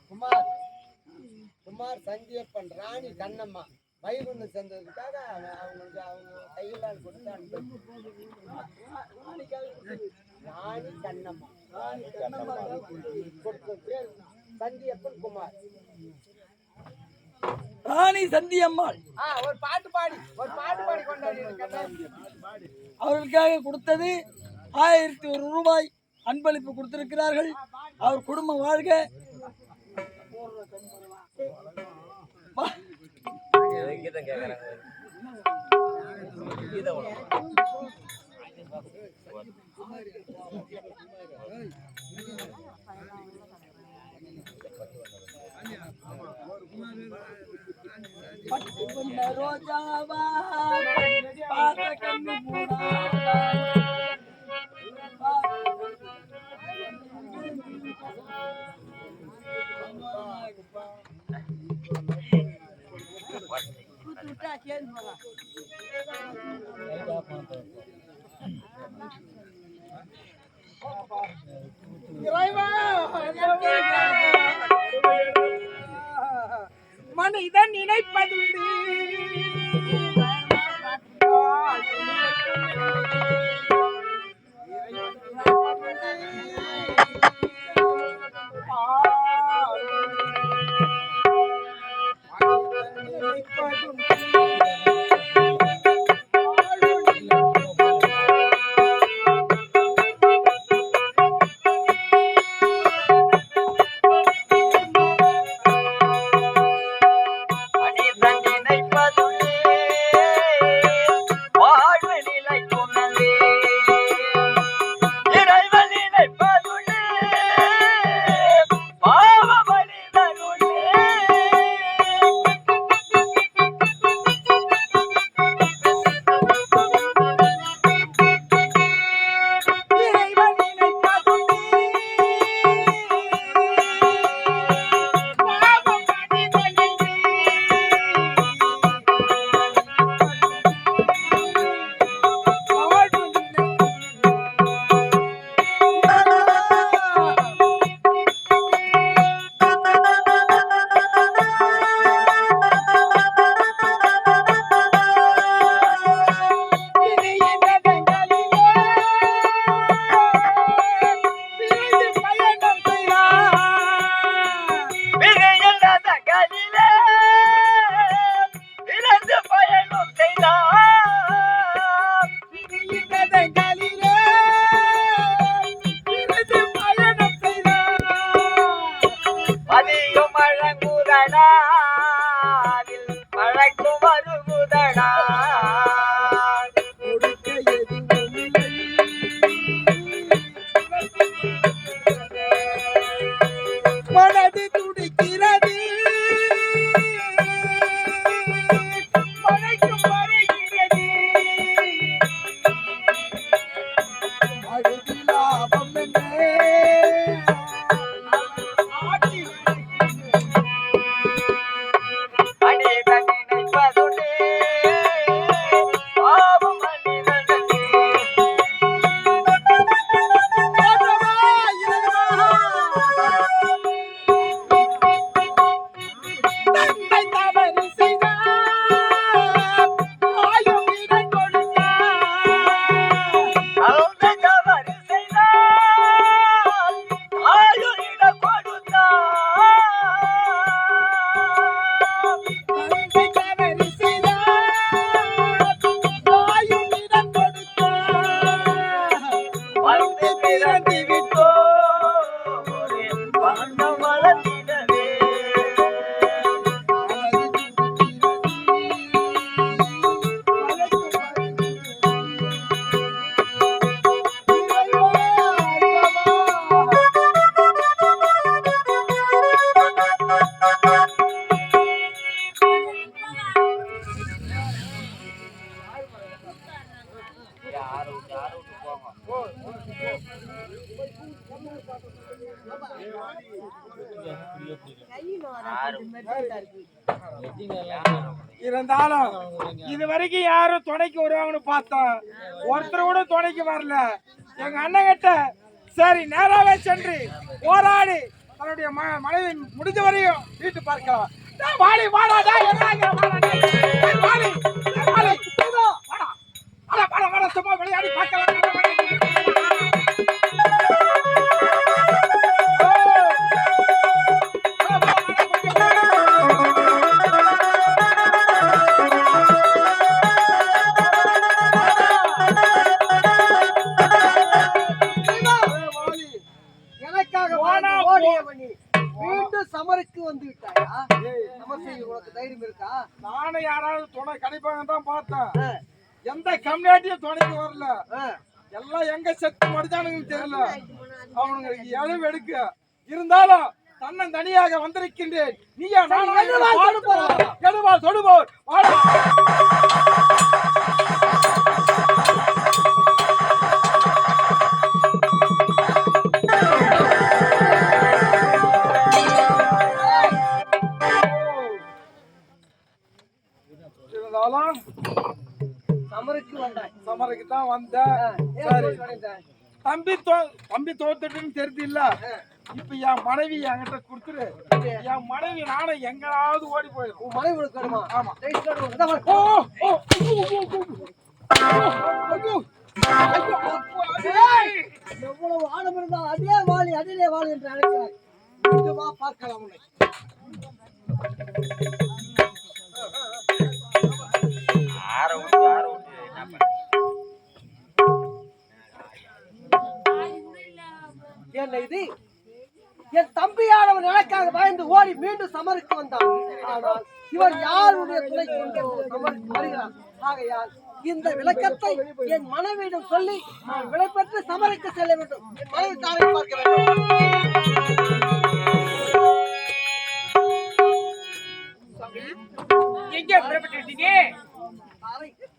குமார் குமார் சந்தியப்பன் ராணி கண்ணம்மா வயிறு சேர்ந்ததுக்காக அவங்க கையில கொடுத்து ராணி கண்ணம்மா கொடுத்த பேர் சந்தியப்பன் குமார். ராணி சந்தியம்மாள் ஒரு பாட்டு பாடி கொண்டாடி அவர்களுக்காக கொடுத்தது 1001 ரூபாய் அன்பளிப்பு கொடுத்திருக்கிறார்கள். அவர் குடும்பம் வாழ்க. ரோஜாவா பாத்த கண்ணு மனிதன் நினைப்பதுண்டு இருந்தாலும் இது வரைக்கும் யாரும் துணைக்கு வருவாங்கன்னு பார்த்தோம், ஒருத்தர் கூட துணைக்கு வரல. எங்க அண்ணன் கிட்ட சரி நேராவே சென்று போராடி தன்னுடைய மனைவி முடிஞ்ச வரையும் வீட்டு பார்க்கலாம். வாடி வாடாடா சும்மா விளையாடி பார்க்கலாம். சமருக்கு வந்து விட்டாயா? உனக்கு தைரியம் இருக்கா? நானும் யாராவது துணை கிடைப்பாங்க தான் பார்த்தேன். எந்த கம்யூனிட்டியும் துணைக்கு வரல. எல்லாம் எங்க செத்து மடிச்சானுங்க தெரியல. அவனுங்களுக்கு எழவு எடுக்க இருந்தாலும் தன்னன் தனியாக வந்திருக்கின்றேன். நீயா தொடுபோர் சமருக்கு தான் வந்த. தம்பி தோத்துட்டுன்னு தெரிஞ்சு இல்ல. இப்ப என் மனைவி என்கிட்ட கொடுத்துரு. என் மனைவி நானும் எங்களாவது ஓடி போயிடும். மனைவி ஆமா. எவ்வளவு ஆழம் இருந்தால் அதே வாழி அதிலே வாழி என்று அழைக்கிறார். பார்க்கலாம் உன்னை. என்ன இது? என் தம்பியானவன் எனக்காக பயந்து ஓடி மீண்டும் சமருக்கு வந்தான். ஆனால் இவர் யாருடைய துணை கொண்டு சமருக்கு வருகிறார். ஆகையால் இந்த விளக்கத்தை என் மனைவியிடம் சொல்லி நான் விடை பெற்று சமருக்கு செல்ல வேண்டும். என் மனைவி தாரை பார்க்க வேண்டும். எங்கே புறப்பட்டீங்க?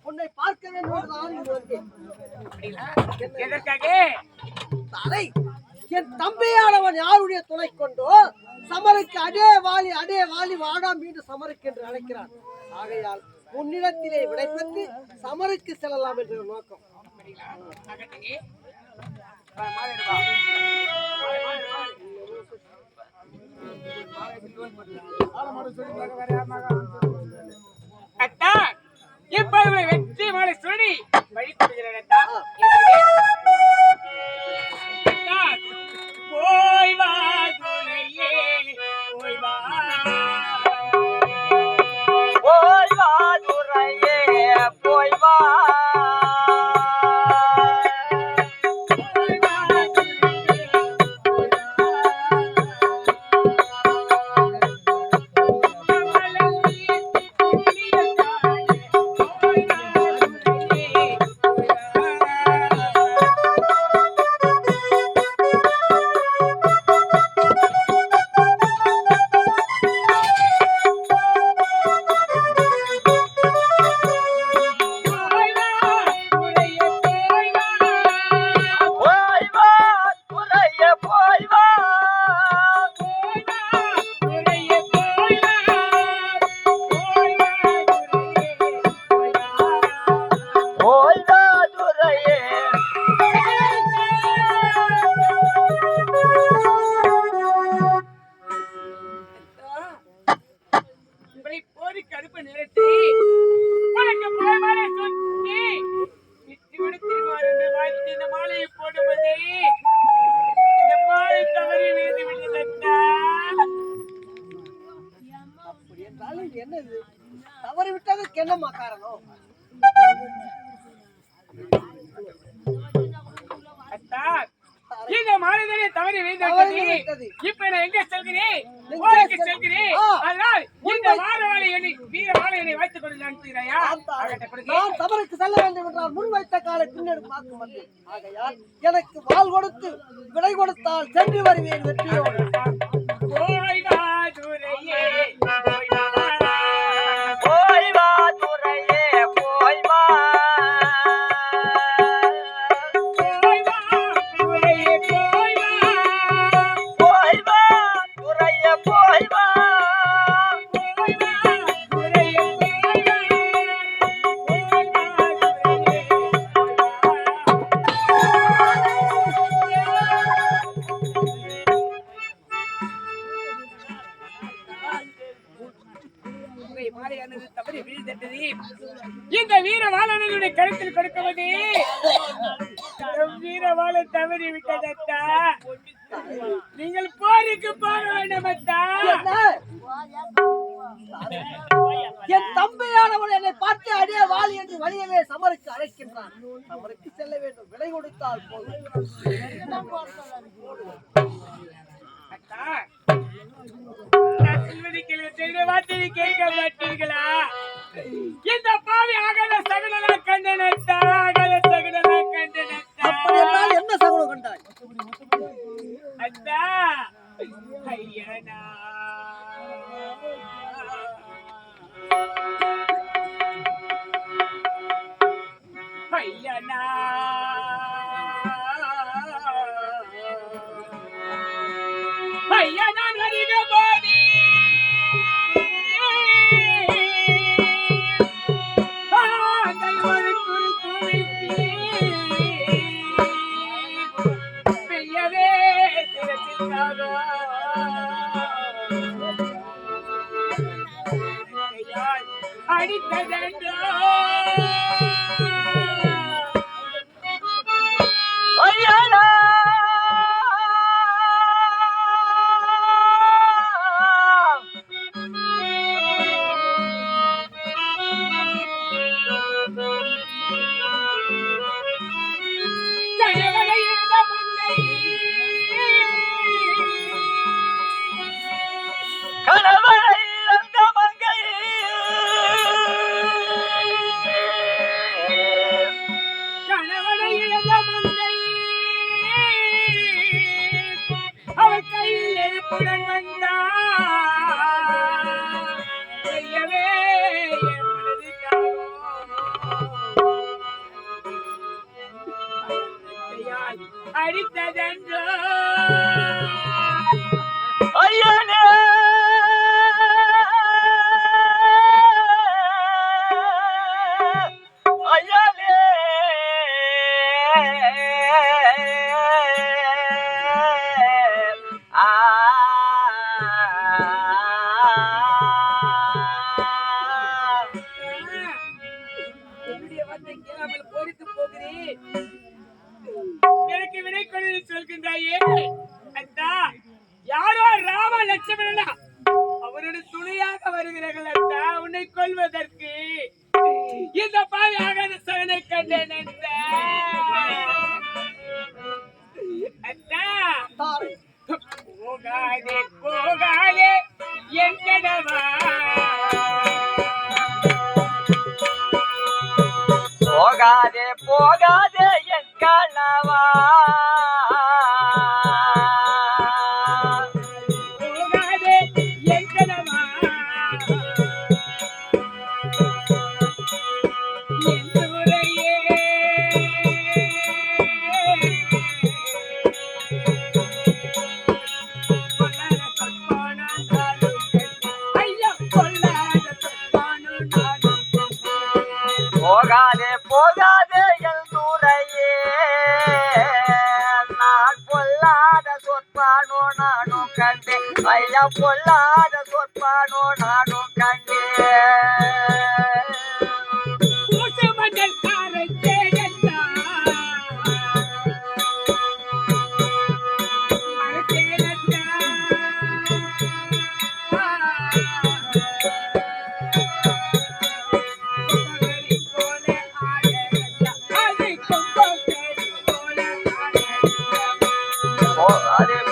உன்னை பார்க்க வேண்டும். எதற்காக? என் தம்பியானவன் யாருடைய துணை கொண்டோ சமருக்கு அதே வாலி வாடா மீண்டும் சமருக்கு என்று அழைக்கிறான். ஆகையால் முன்னிடத்திலே விடைபெற்று சமருக்கு செல்லலாம் என்ற நோக்கம். இப்பொழுது வெற்றி மாலை சொல்லி வழி கொடுக்கிறேன். போய் வா துணையே, போய் வா, போய் வா துணையே, போய் வா, என்னது தவறி விட்டதுக்கு என்னம்மா காரணம்? இந்த மாநிலத்திலே தவறி வைத்தது. இப்ப நான் எங்க செல்கிறேன்? அதனால் இந்த மாணவனை என்னை வைத்துக் கொண்டு அனுப்புகிறாயா? நான் தவறுக்கு செல்ல வேண்டும் என்றால் முன் வைத்த காலை பின்னெடு பார்க்க வந்தேன். ஆகையால் எனக்கு வாள் கொடுத்து விடை கொடுத்தால் சென்று வருவேன் வெற்றியோடு. போய் வா வீழ்ந்தது. இந்த வீரவாளனுடைய கழுத்தில் கொடுக்குவது வீரவாள தவறி விட்டதா? நீங்கள் போருக்கு போக வேண்டும் அத்தா. என் தம்பியானவன் என்னை பார்த்து அடியே வாள் என்று வழியவே சமருக்கு அழைக்கின்றான். சமருக்கு செல்ல வேண்டும், விலை கொடுத்தால் போதும். அத்தா, நான் சொல்வதை வார்த்தையை கேட்க மாட்டீர்களா? இந்த பாவி அகல சகடலா கண்டனத்தா, அகல சகடலா கண்டனத்தா. அப்படியென்றால் என்ன சகுனம் கண்டாய்? அத்தா, ஐயனா ஐயனா ஐயனா நரிக போடி ஆந்தை ஒரு குருத்துவித்தி பெய்யவே சிரசில்லாதோ அடித்ததென்றோ ஐயனா அடித்ததென்றோ ஐயனே ஐயனே என்னுடைய வார்த்தை கேளாமல் போரித்து போகிறேன். எனக்கு விடை கொண்டு சொல்கின்றாயே அத்தா, யாரோ ராம லட்சுமணனா அவருடைய துணையாக வருகிறார்கள் அத்தா, உன்னை கொல்வதற்கு. இந்த பாவியாக சகனை கண்டேன் அத்தா. போகாதே போகாதே என் கணவா, போகாதே போகாதே என் கணவா, போகாதே என் கணவா, என் துறையே கொல்லாத சொற்பானோ நானும் ஐயா, கொல்லாத சொற்பானோ நானும். போகாதே போகாதே என் துறையே, நான் பொல்லாத சொற்பானோ நானும் கண்டேன் ஐயா, பொல்லாத சொற்பானோ நானும் கண்டேன். மஞ்சள் காரத்தே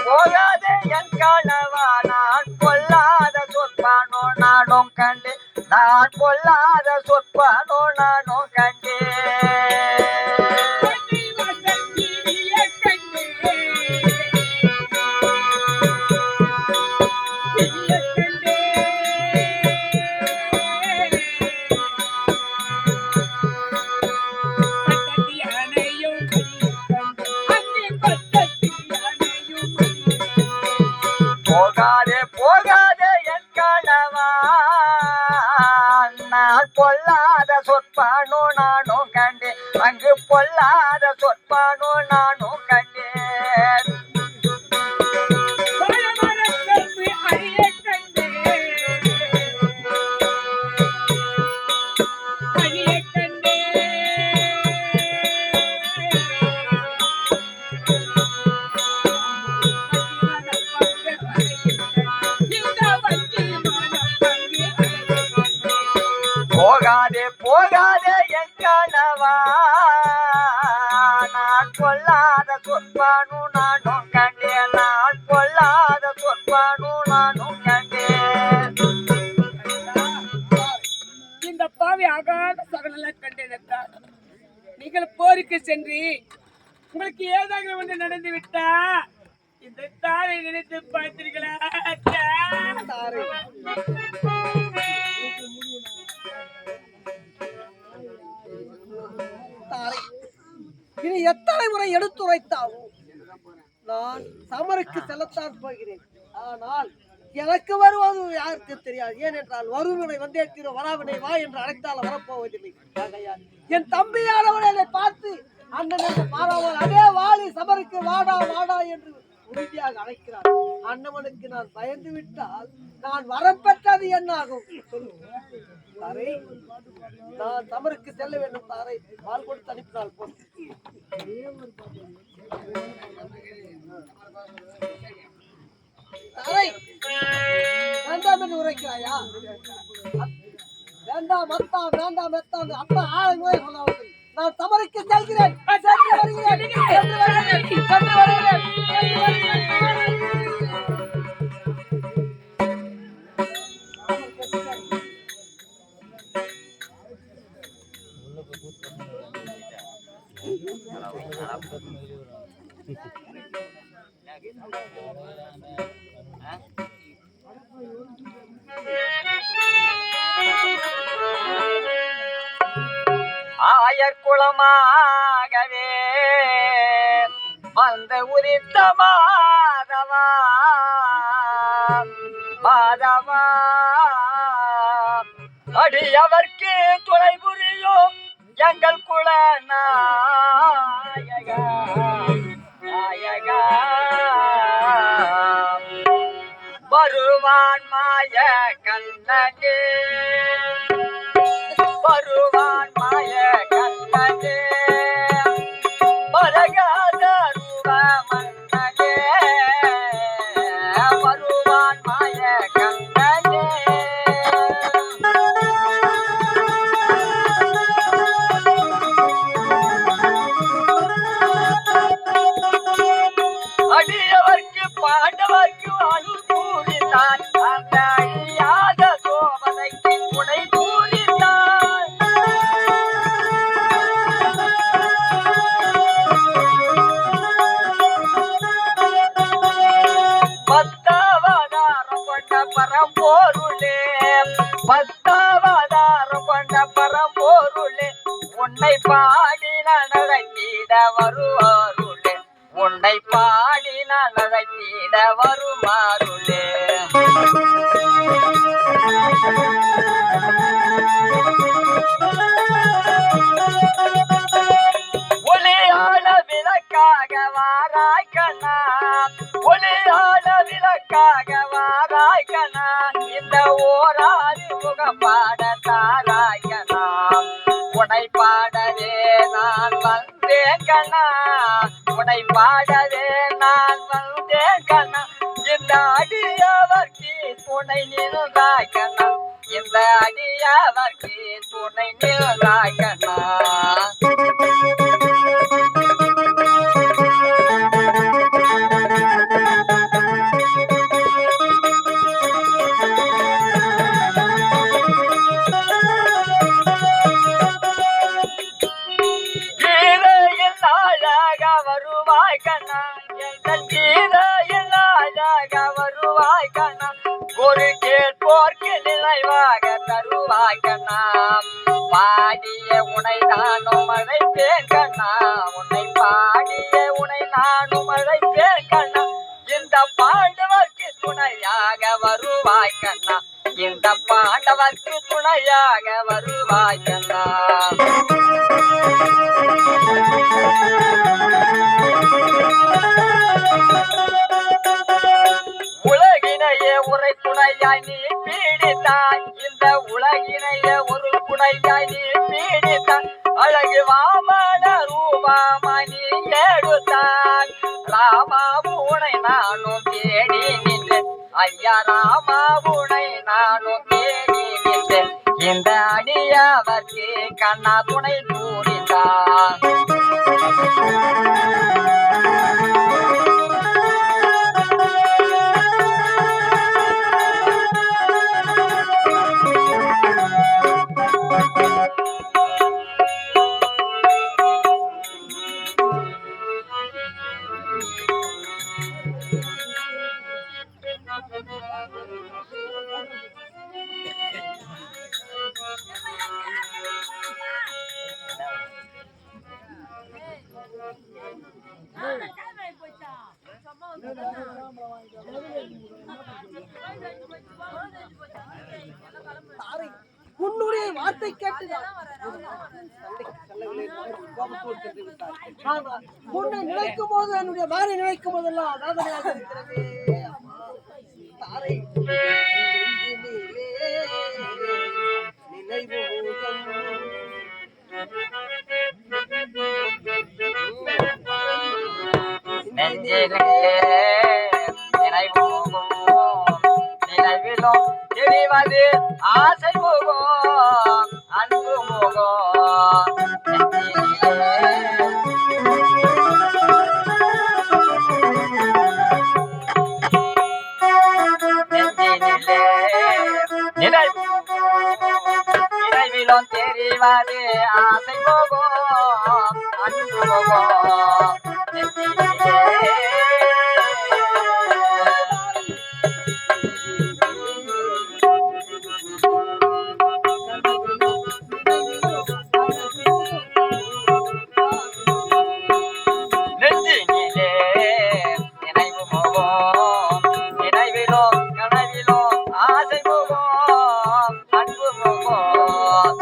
போகாதே என் கணவா, நான் பொல்லாத சொற்பானோ நானும் கண்டே, நான் பொல்லாத சொற்பானோ நானும் கண்டே. போகாதே போகாதே என் கணவா, நான் பொல்லாத சொற்பானோ நானும் கண்டேன், அங்கு பொல்லாத சொற்பானோ நானும் கண்டேன். அழைப்பானும் நானும் கண்டேன். இந்த பாவி ஆகாத சகல கண்டேன். நீங்கள் போருக்கு சென்று உங்களுக்கு ஏதாவது ஒன்று நடந்து விட்டா இந்த தாரை நினைத்து பார்த்தீர்களா? தாரை, இனி எத்தனை முறை எடுத்துரைத்தாவும் நான் சமருக்கு செல்லத்தான் போகிறேன். ஆனால் எனக்கு வருவது யாருக்கு தெரியாது. ஏனென்றால் வருவினை வந்தே தீர, வராவினை வா என்று அழைத்தால் வரப்போவதில்லை. ஆகையால் என் தம்பியானவன் என்னை பார்த்து அண்ணன் என்று பாராமல் அதே வாலி சமருக்கு வாடா வாடா என்று உறுதியாக அழைக்கிறார். அண்ணவனுக்கு நான் பயந்து விட்டால் நான் வரம் பெற்றது என்ன ஆகும்? தாரை, நான் சமருக்கு செல்ல வேண்டும். தாரை, பால் கொடுத்து அனுப்பினால் போதும். தாரை, வேண்டாம் என்று உரைக்கிறாயா? வேண்டாம் அத்தான், வேண்டாம் எத்தான் அத்தா ஆளை நோய் சொல்லாமல் நான் சமருக்கு செல்கிறேன். சென்று வருகிறேன், சென்று வருகிறேன், சென்று வருகிறேன், சென்று வருகிறேன். ஆயர்குளமாகவே வந்த உரித்த மாதவா மாதவா அடியவர்க்கு துணை புரியும் எங்கள் குல நாயகா நாயகா வருவான் மாய கண்ணனே வருவான் மாய கண்ணனே மரகாத ரூப மன்னனே வருவான் மாய கண்ணனே அடியவர்க்கு பாண்டவர்க்கு அருள் கூறினான் அந்த அழியாத சோமனைக்கு துணை கூறினான் பத்தாவதாரம் கொண்ட பரம்போருளே பத்தாவதாரம் கொண்ட பரம்போருளே உன்னை பாடி நடத்திட வருவாருளே உன்னை பாடி நடத்திட வருமாறுளே ஒளியான விளக்காக வாராய் கண்ணா ஒளியான விளக்காக வாராய் கண்ணா இந்த ஓராது முகப்பாட தாராய் கண்ணா உனை பாடவே நான் வந்தேன் கண்ணா உனை பாடவே நான் வந்தேன் கண்ணா இந்த அடியவர்க்கு துணை நின்றாய் கண்ணா இந்த அடியவர்க்கு துணை நின்றாய் கண்ணா வருவாய் கண்ணா எங்கள் கீதையில் அழக வருவாய் கண்ணா ஒரு கேட்போர்க்கு நினைவாக தருவாய் கண்ணா பாடிய உனை நானும் அழைப்பேன் கண்ணா உன்னை பாடிய உனை நானும் அழைப்பேன் கண்ணா இந்த பாண்டவர்க்கு துணையாக வருவாய் கண்ணா இந்த பாண்டவர்க்கு துணையாக வருவாய் கண்ணா உலகினையே உரை துணையாய் நீ பீடித்தாய் இந்த உலகினையே ஒரு துணையாய் நீ பீடித்தாய் அழகு வாமன ரூபமாய் நீ எடுத்தாய் ராமா உனை நானும் தேடி நின்றேன் ஐயா ராமா உனை நானும் தேடி நின்றேன் இந்த அடியவர்க்கு கண்ணா துணை கூறினார் தாரை, உன்னுடைய வார்த்தை கேட்டுதான் ஆனால் உன்னை நினைக்கும் போது என்னுடைய மாறி நினைக்கும் போதெல்லாம் வேதனையாக இருக்கிறது. தாரை, நினைவிலும் தெரிவது ஆசை முகம் அன்பு முகம் நினைவிலும் தெரிவது ஆசை முகம் அன்பு முகம்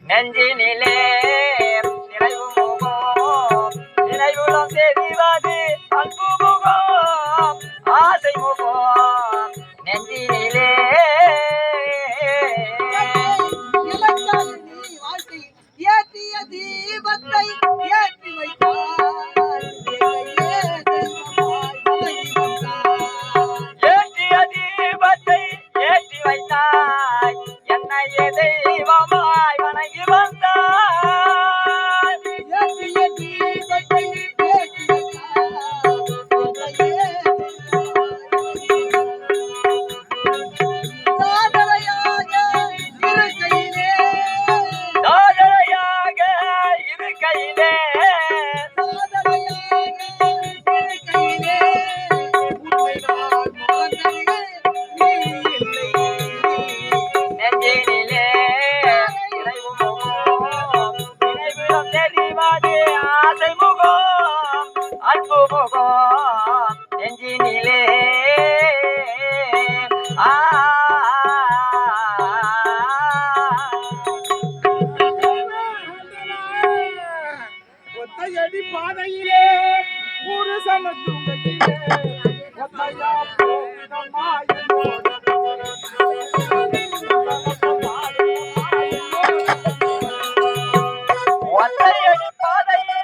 நெஞ்சினிலே நிறைவு முகம் நினைவுலம் தெரிவது அன்பு முகம் ஆசை முகம் நெஞ்சினிலே ஏற்றிய தீபத்தை ஏற்றி வைத்தார், ஏற்றிய தீபத்தை ஏற்றி வைத்தாய் என்னைய தெய்வமாய் வணங்கி வந்தாய். ஏற்றிய தீபத்தை ஏற்றி தாதரையாக இருக்கையிலே நெஞ்சினிலே நிறைவு முகம் நினைவிலும் தெரிவது ஆசை முகம் அன்பு முகம் நெஞ்சினிலே ஒத்தையடி பாதையிலே புருஷன தூங்கையிலே ஒத்தையா போகிற மாய